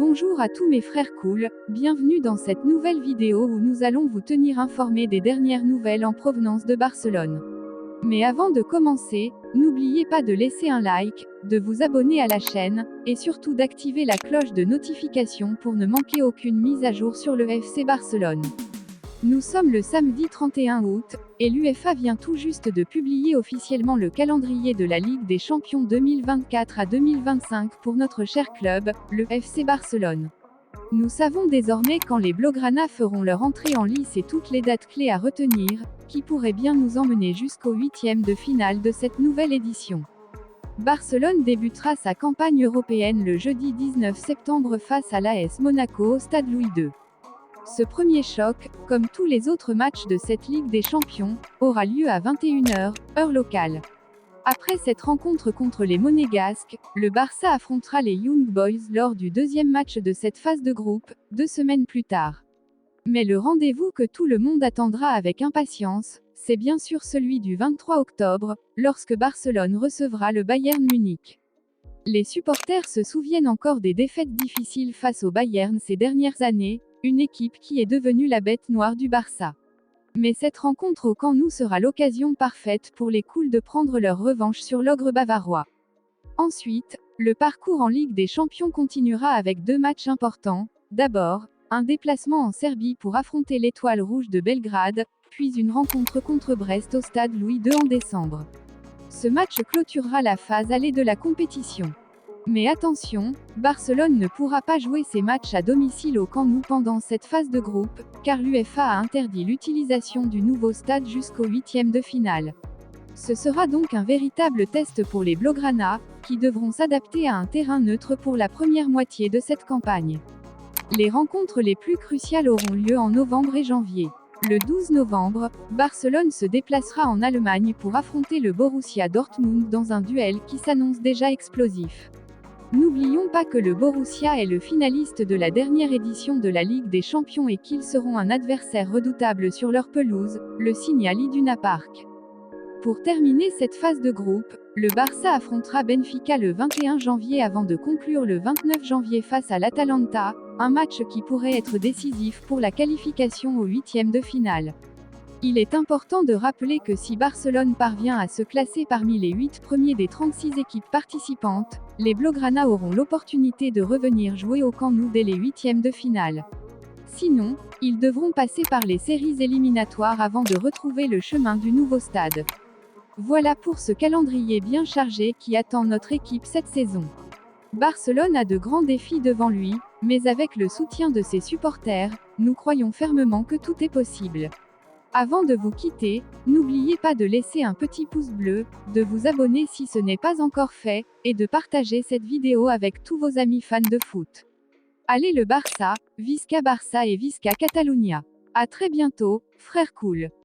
Bonjour à tous mes frères cool, bienvenue dans cette nouvelle vidéo où nous allons vous tenir informés des dernières nouvelles en provenance de Barcelone. Mais avant de commencer, n'oubliez pas de laisser un like, de vous abonner à la chaîne, et surtout d'activer la cloche de notification pour ne manquer aucune mise à jour sur le FC Barcelone. Nous sommes le samedi 31 août, et l'UEFA vient tout juste de publier officiellement le calendrier de la Ligue des Champions 2024 à 2025 pour notre cher club, le FC Barcelone. Nous savons désormais quand les Blaugrana feront leur entrée en lice et toutes les dates clés à retenir, qui pourraient bien nous emmener jusqu'au huitième de finale de cette nouvelle édition. Barcelone débutera sa campagne européenne le jeudi 19 septembre face à l'AS Monaco au stade Louis II. Ce premier choc, comme tous les autres matchs de cette Ligue des Champions, aura lieu à 21h, heure locale. Après cette rencontre contre les Monégasques, le Barça affrontera les Young Boys lors du deuxième match de cette phase de groupe, 2 semaines plus tard. Mais le rendez-vous que tout le monde attendra avec impatience, c'est bien sûr celui du 23 octobre, lorsque Barcelone recevra le Bayern Munich. Les supporters se souviennent encore des défaites difficiles face au Bayern ces dernières années, une équipe qui est devenue la bête noire du Barça. Mais cette rencontre au Camp Nou sera l'occasion parfaite pour les Cools de prendre leur revanche sur l'ogre bavarois. Ensuite, le parcours en Ligue des Champions continuera avec 2 matchs importants. D'abord, un déplacement en Serbie pour affronter l'Étoile Rouge de Belgrade, puis une rencontre contre Brest au stade Louis II en décembre. Ce match clôturera la phase allée de la compétition. Mais attention, Barcelone ne pourra pas jouer ses matchs à domicile au Camp Nou pendant cette phase de groupe, car l'UEFA a interdit l'utilisation du nouveau stade jusqu'au huitième de finale. Ce sera donc un véritable test pour les Blaugrana, qui devront s'adapter à un terrain neutre pour la première moitié de cette campagne. Les rencontres les plus cruciales auront lieu en novembre et janvier. Le 12 novembre, Barcelone se déplacera en Allemagne pour affronter le Borussia Dortmund dans un duel qui s'annonce déjà explosif. N'oublions pas que le Borussia est le finaliste de la dernière édition de la Ligue des Champions et qu'ils seront un adversaire redoutable sur leur pelouse, le Signal Iduna Park. Pour terminer cette phase de groupe, le Barça affrontera Benfica le 21 janvier avant de conclure le 29 janvier face à l'Atalanta, un match qui pourrait être décisif pour la qualification au huitième de finale. Il est important de rappeler que si Barcelone parvient à se classer parmi les 8 premiers des 36 équipes participantes, les Blaugrana auront l'opportunité de revenir jouer au Camp Nou dès les huitièmes de finale. Sinon, ils devront passer par les séries éliminatoires avant de retrouver le chemin du nouveau stade. Voilà pour ce calendrier bien chargé qui attend notre équipe cette saison. Barcelone a de grands défis devant lui, mais avec le soutien de ses supporters, nous croyons fermement que tout est possible. Avant de vous quitter, n'oubliez pas de laisser un petit pouce bleu, de vous abonner si ce n'est pas encore fait, et de partager cette vidéo avec tous vos amis fans de foot. Allez le Barça, Visca Barça et Visca Catalunya. À très bientôt, frères cool.